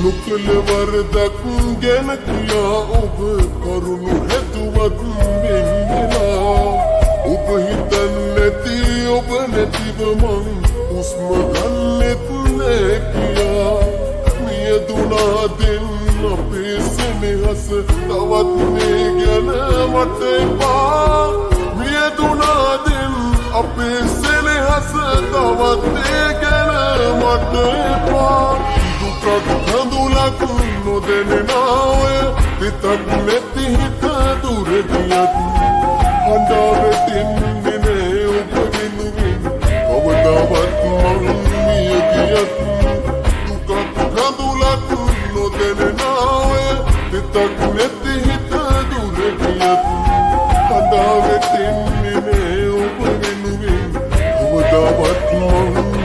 නුකල වරදක් ගැන කියා ඔබ කරුණු හැදුවත් වෙන්නෙලා ඔබ හිතන්නේ නැති ඔබ නැතිව මං හුස්ම ගන්නෙත් නෑ කියා මියදුනා දෙන්න අපේ සෙනෙහස තවත් මේ ගැන මට එපා මියදුනා දෙන්න අපේ සෙනෙහස තවත් මේ ගැන මට එපා දුකක් කඳුලක් නොදැනෙනා ඔය හිතක් නැති හිත දුර ගියත් හඬා වැටෙන්නේ නෑ ඔබ වෙනුවෙන් කවදාවත් මං මිය ගියත් දුකක් කඳුලක් නොදැනෙනා ඔය හිතක් නැති හිත දුර ගියත් හඬා වැටෙන්නේ නෑ ඔබ වෙනුවෙන් කවදාවත් මං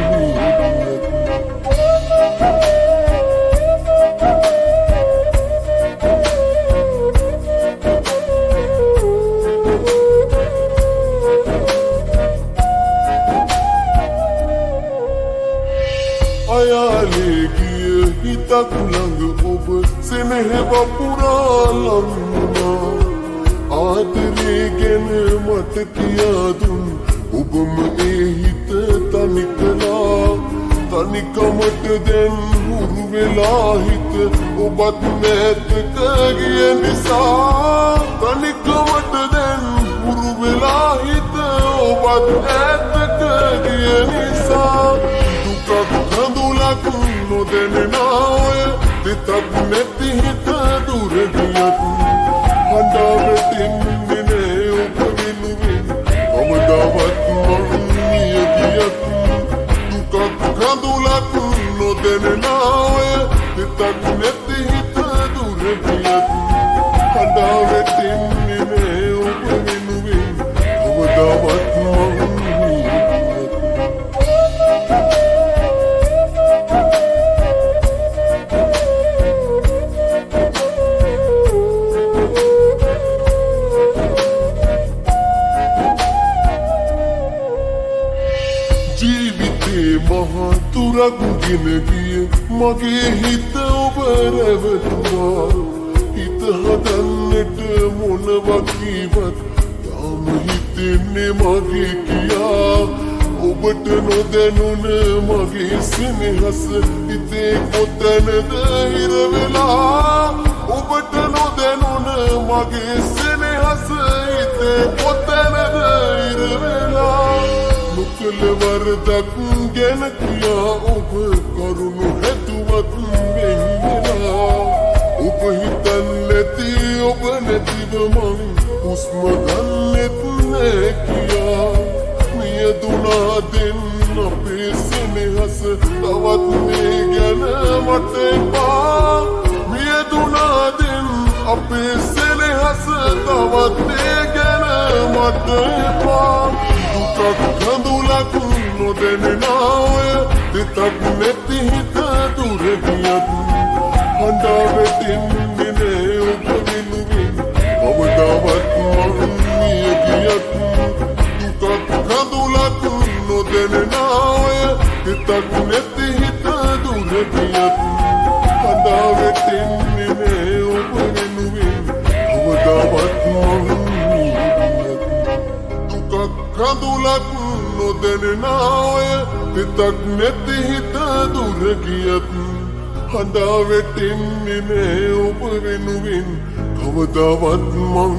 අයාලේ ගිය හිතක් ළඟ ඔබ සෙනෙහ වපුරා ලම්නා ආදරේ ගැන මට කියා දුන් ඔබම ඒ හිත තනි කළා තනිකමට දැන් හුරු වෙලා හිත ඔබත් නැතක ගිය නිසා තනිකමට දැන් හුරු වෙලා හිත ඔබත් නැතක ගිය නිසා කඳුලක් නොදැනෙනා ඔය හිතක් නැති හිත දුර ගියත් හඬා වැටෙන්නේ නෑ ඔබ වෙනුවෙන් කවදාවත් මං මිය ගියත් දුකක් කඳුලක් නොදැනෙනා ඔය හිතක් නැති හිත දුර ගියත් හඬා වැටෙන්නේ නෑ ඔබ වෙනුවෙන් කවදාවත් මං මහා තුරක් ගෙන ගිය මගේ හිත ඔබ රැවටුවා හිත හදන්නට මොනවා කීවත් තාම හිතෙන්නේ මගේ කියා ඔබට නොදැනුණ මගේ සෙනෙහස හිතේ කොතැනද හිර වෙලා ඔබට නොදැනුණ මගේ සෙනෙහස හිතේ කොතැනද හිර වෙලා නුකල වරදක් ගැන කියා ඔබ කරුණු හැදුවත් වෙන්නෙලා ඔබ හිතන්නේ නැති ඔබ නැතිව මං හුස්ම ගන්නෙත් නෑ කියා මියදුනා දෙන්න අපේ සෙනෙහස තවත් මේ ගැන මට එපා මියදුනා දෙන්න අපේ සෙනෙහස තවත් මේ ගැන මට එපා දුකක් කඳුලක් නොදැනෙනා ඔය හිතක් නැති හිත දුර ගියත් හඬා වැටෙන්නේ නෑ ඔබ වෙනුවෙන් කවදාවත් මං මිය ගියත් දුකක් කඳුලක් නොදැනෙනා ඔය හිතක් නැති හිත දුර ගියත් හඬා වැටෙන්නේ නෑ ඔබ වෙනුවෙන් කවදාවත් මං කඳුලක් නොදැනෙනා ඔය හිතක් නැති හිත දුර ගියත් හඬා වැටෙන්නේ නෑ ඔබ වෙනුවෙන් කවදාවත් මං